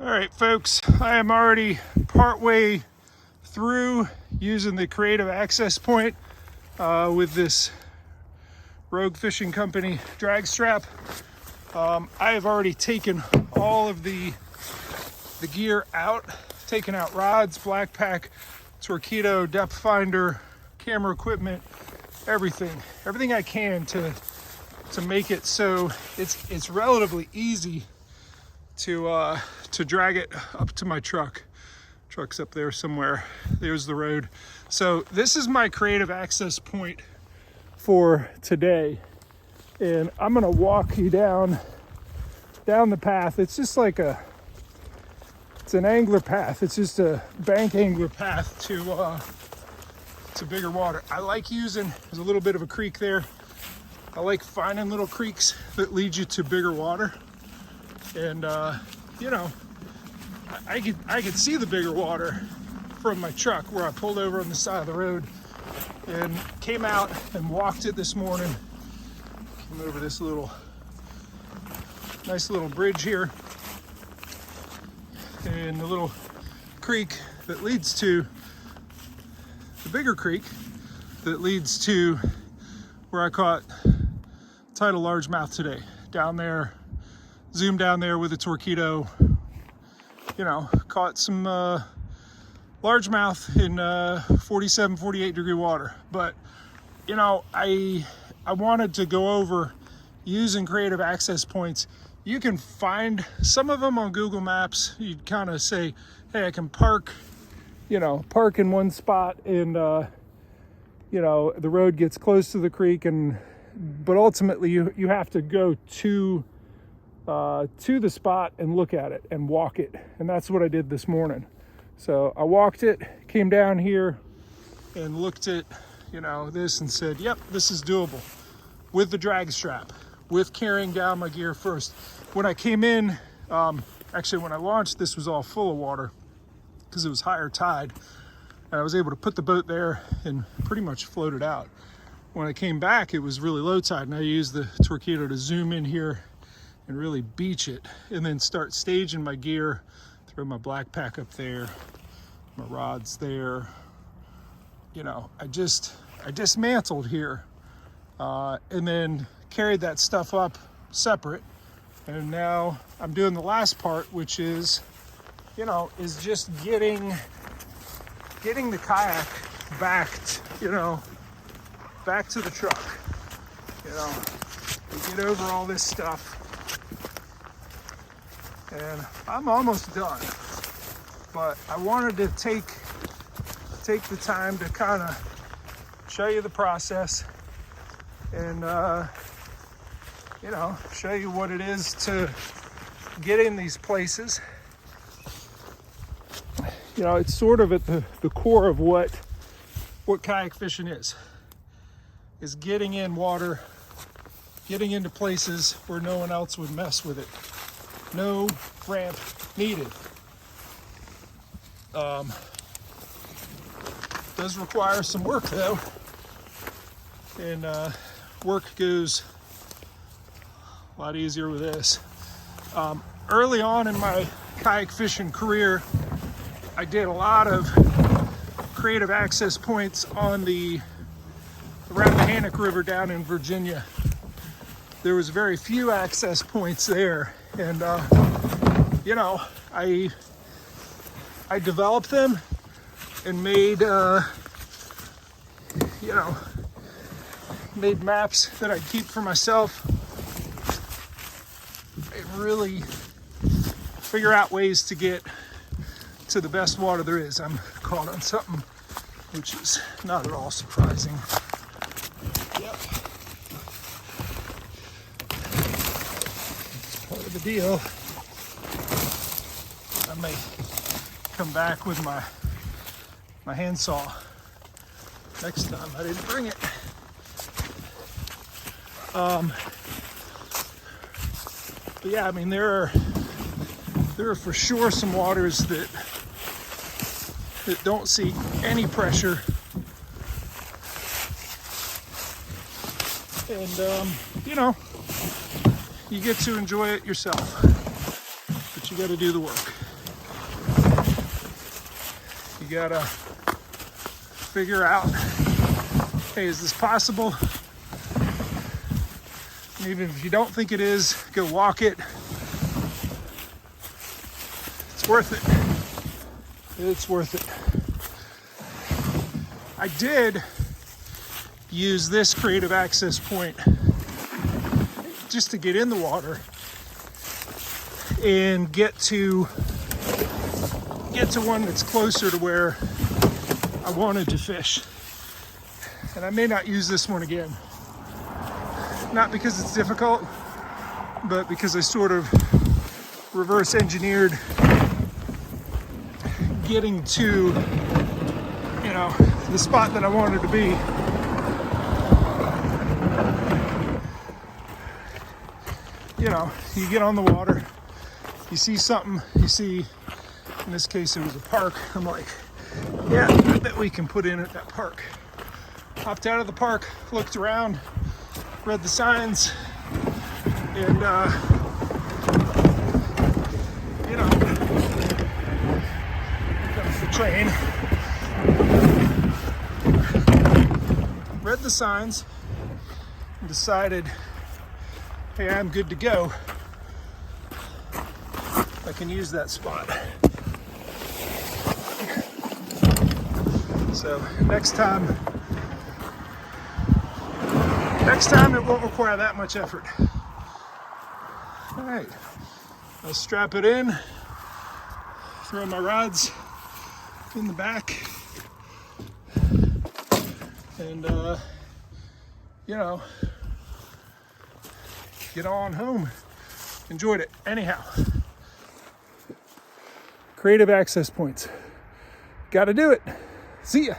All right, folks, I am already partway through using the creative access point with this Rogue Fishing Company drag strap. I have already taken all of the gear out, taken out rods, black pack, torpedo, depth finder, camera equipment, everything I can to make it so it's relatively easy to drag it up to my truck. Truck's up there somewhere. There's the road. So this is my creative access point for today, and I'm gonna walk you down the path. It's just like it's an angler path. It's just a bank angler path to bigger water. I like using, there's a little bit of a creek there. I like finding little creeks that lead you to bigger water. And you know, I could see the bigger water from my truck where I pulled over on the side of the road and came out and walked it this morning. Came over this nice little bridge here and the little creek that leads to the bigger creek that leads to where I caught tidal largemouth today. Down there, zoomed down there with a torpedo, you know, caught some largemouth in 47, 48 degree water. But, you know, I wanted to go over using creative access points. You can find some of them on Google Maps. You'd kind of say, hey, I can park in one spot and, you know, the road gets close to the creek, but ultimately you have to go to the spot and look at it and walk it. And that's what I did this morning. So I walked it, came down here and looked at, you know, this and said, yep, this is doable with the drag strap, with carrying down my gear first. When I came in, actually when I launched, this was all full of water because it was higher tide. And I was able to put the boat there and pretty much float it out. When I came back, it was really low tide, and I used the torpedo to zoom in here and really beach it, and then start staging my gear. Throw my black pack up there, my rods there. You know, I dismantled here, and then carried that stuff up separate. And now I'm doing the last part, which is, you know, is just getting the kayak back to the truck. You know, we get over all this stuff. And I'm almost done, but I wanted to take the time to kind of show you the process and you know, show you what it is to get in these places. You know, it's sort of at the core of what kayak fishing is getting in water, getting into places where no one else would mess with it. No ramp needed. Does require some work though, and work goes a lot easier with this. Early on in my kayak fishing career, I did a lot of creative access points on the Rappahannock River down in Virginia. There was very few access points there, and you know, I developed them and made you know, made maps that I keep for myself and really figure out ways to get to the best water there is. I'm caught on something which is not at all surprising. Yep. It's part of the deal. I may come back with my handsaw next time. I didn't bring it. But yeah, I mean, there are for sure some waters that don't see any pressure, and you know, you get to enjoy it yourself, but you got to do the work. You gotta figure out, hey, is this possible? And even if you don't think it is, go walk it. It's worth it. It's worth it. I did use this creative access point just to get in the water and get to one that's closer to where I wanted to fish. And I may not use this one again. Not because it's difficult, but because I sort of reverse engineered getting to, the spot that I wanted to be. You get on the water, you see something, in this case it was a park. I'm like, yeah, I bet we can put in at that park. Hopped out of the park, looked around, read the signs, and got off the train, read the signs, and decided, hey, I'm good to go. I can use that spot. So next time it won't require that much effort. All right, I'll strap it in, throw my rods in the back, and get on home. Enjoyed it. Anyhow, creative access points. Got to do it. See ya.